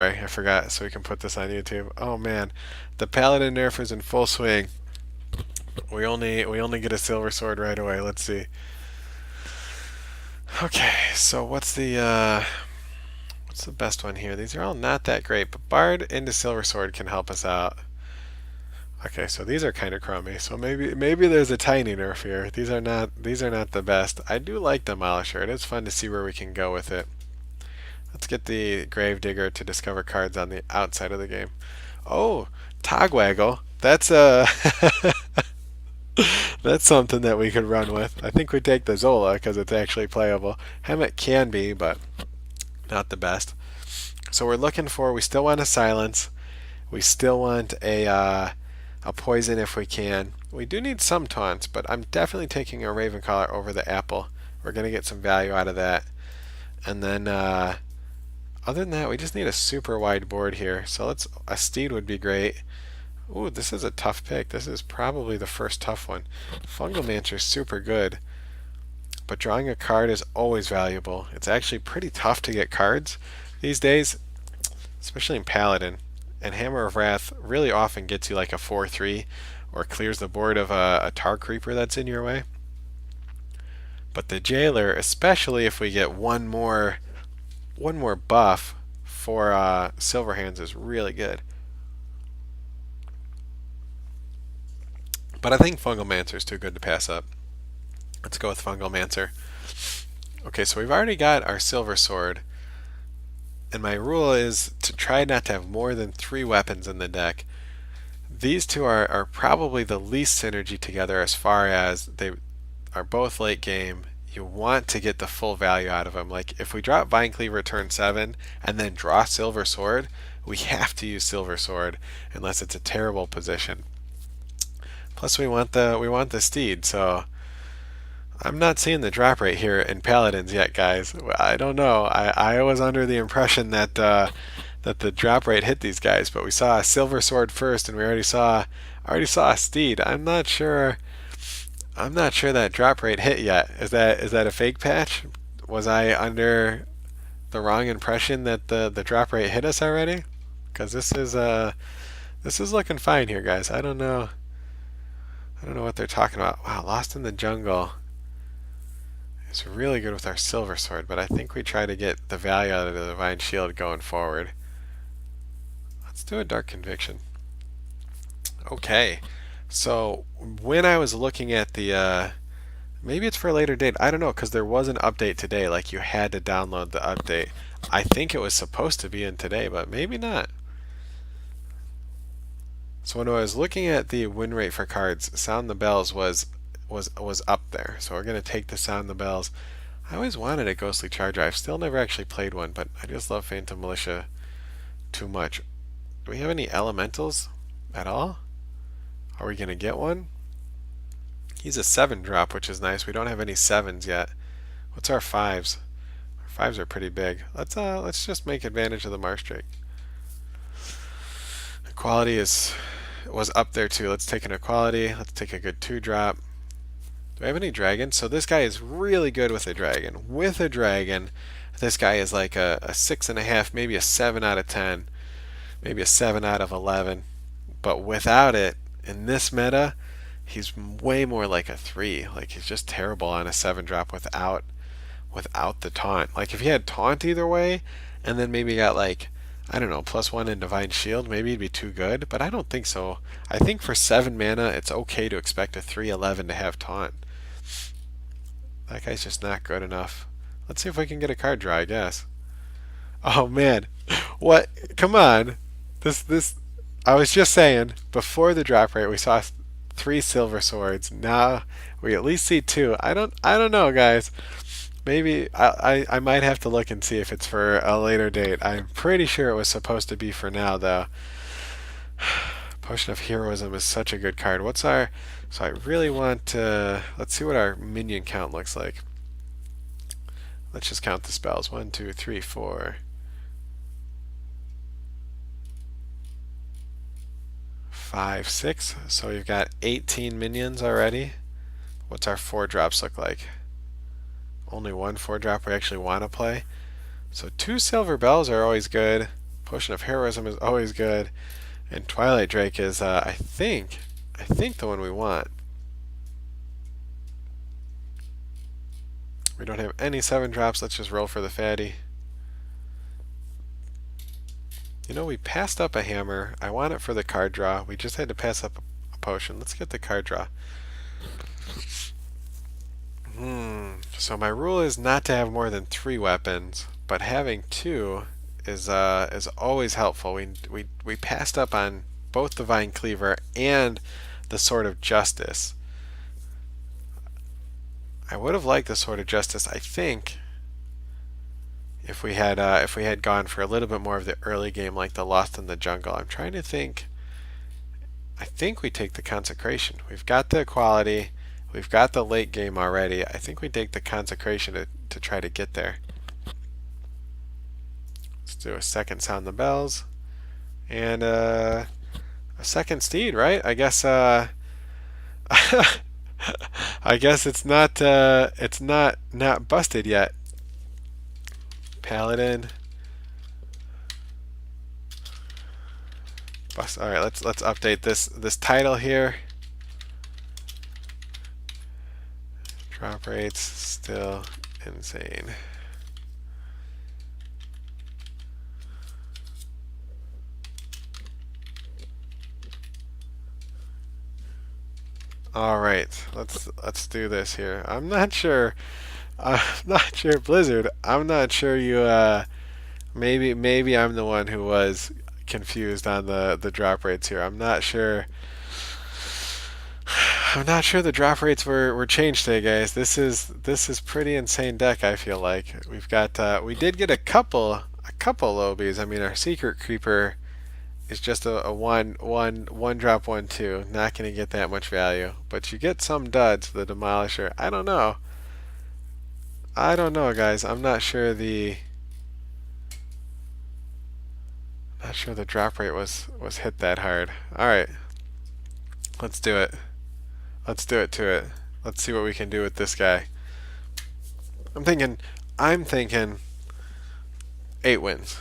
Sorry, I forgot, so we can put this on YouTube. Oh man, the Paladin nerf is in full swing. We only get a silver sword right away. Let's see. Okay, so what's the best one here? These are all not that great, but Bard into silver sword can help us out. Okay, so these are kind of crummy. So maybe there's a tiny nerf here. These are not the best. I do like Demolisher. It is fun to see where we can go with it. Let's get the Gravedigger to discover cards on the outside of the game. Oh, Togwaggle. That's something that we could run with. I think we take the Zola because it's actually playable. Hemet can be, but not the best. So we still want a silence. We still want a poison if we can. We do need some taunts, but I'm definitely taking a Ravencaller over the apple. We're gonna get some value out of that. And then other than that, we just need a super wide board here. So a Steed would be great. Ooh, this is a tough pick. This is probably the first tough one. Fungalmancer is super good, but drawing a card is always valuable. It's actually pretty tough to get cards these days, especially in Paladin. And Hammer of Wrath really often gets you like a 4/3 or clears the board of a Tar Creeper that's in your way. But the Jailer, especially if we get one more buff for Silver Hands, is really good. But I think Fungalmancer is too good to pass up. Let's go with Fungalmancer. Okay, so we've already got our Silver Sword, and my rule is to try not to have more than 3 weapons in the deck. These two are probably the least synergy together as far as they are both late game. You want to get the full value out of them. Like if we drop Vine Cleaver turn 7 and then draw Silver Sword, we have to use Silver Sword unless it's a terrible position. Plus we want the Steed, so I'm not seeing the drop rate here in Paladins yet, guys. I don't know. I was under the impression that the drop rate hit these guys, but we saw a Silver Sword first, and we already saw a Steed. I'm not sure that drop rate hit yet. Is that a fake patch? Was I under the wrong impression that the drop rate hit us already? Because this is looking fine here, guys. I don't know. I don't know what they're talking about. Wow, Lost in the Jungle is really good with our Silver Sword, but I think we try to get the value out of the Divine Shield going forward. Let's do a Dark Conviction. Okay, so when I was looking at maybe it's for a later date, I don't know, because there was an update today, like you had to download the update. I think it was supposed to be in today, but maybe not. So when I was looking at the win rate for cards, Sound the Bells was up there. So we're gonna take the Sound the Bells. I always wanted a Ghostly Charger. I've still never actually played one, but I just love Phantom Militia too much. Do we have any elementals at all? Are we gonna get one? He's a 7 drop, which is nice. We don't have any 7s yet. What's our 5s? Our 5s are pretty big. Let's just make advantage of the Marsh Drake. Quality was up there too. Let's take an equality. Let's take a good 2 drop. Do I have any dragons? So this guy is really good with a dragon. With a dragon, this guy is like a 6.5, maybe a 7 out of 10, maybe a 7 out of 11. But without it, in this meta, he's way more like a 3. Like he's just terrible on a 7 drop without the taunt. Like if he had taunt either way, and then maybe got like, I don't know, +1 in Divine Shield, maybe he'd be too good, but I don't think so. I think for 7 mana, it's okay to expect a 3/11 to have taunt. That guy's just not good enough. Let's see if we can get a card draw, I guess. Oh man. What? Come on. This I was just saying, before the drop rate we saw 3 Silver Swords. Now we at least see 2. I don't know, guys. Maybe I might have to look and see if it's for a later date. I'm pretty sure it was supposed to be for now though. Potion of Heroism is such a good card. So I really want to, let's see what our minion count looks like. Let's just count the spells. 1, 2, 3, 4, 5, 6. So we've got 18 minions already. What's our 4 drops look like? Only one 4 drop we actually want to play. So 2 silver bells are always good. Potion of Heroism is always good. And Twilight Drake is, I think the one we want. We don't have any 7-drops. Let's just roll for the fatty. You know, we passed up a hammer. I want it for the card draw. We just had to pass up a potion. Let's get the card draw. So my rule is not to have more than 3 weapons, but having 2 is always helpful. We passed up on both the Vine Cleaver and the Sword of Justice. I would have liked the Sword of Justice, I think, if we had gone for a little bit more of the early game, like the Lost in the Jungle. I'm trying to think. I think we take the Consecration. We've got the equality. We've got the late game already. I think we take the Consecration to try to get there. Let's do a second Sound the Bells. And a second Steed, right? I guess I guess it's not busted yet. Paladin. Bust. All right, let's update this title here. Drop rates still insane. All right, let's do this here. I'm not sure, Blizzard. I'm not sure you. Maybe I'm the one who was confused on the drop rates here. I'm not sure. I'm not sure the drop rates were changed today, guys. This is pretty insane deck. I feel like we've got we did get a couple lobies. I mean, our Secret Creeper is just a one drop 1/2. Not going to get that much value, but you get some duds. The Demolisher. I don't know, guys. I'm not sure the drop rate was hit that hard. All right, let's do it. Let's do it to it. Let's see what we can do with this guy. I'm thinking 8 wins.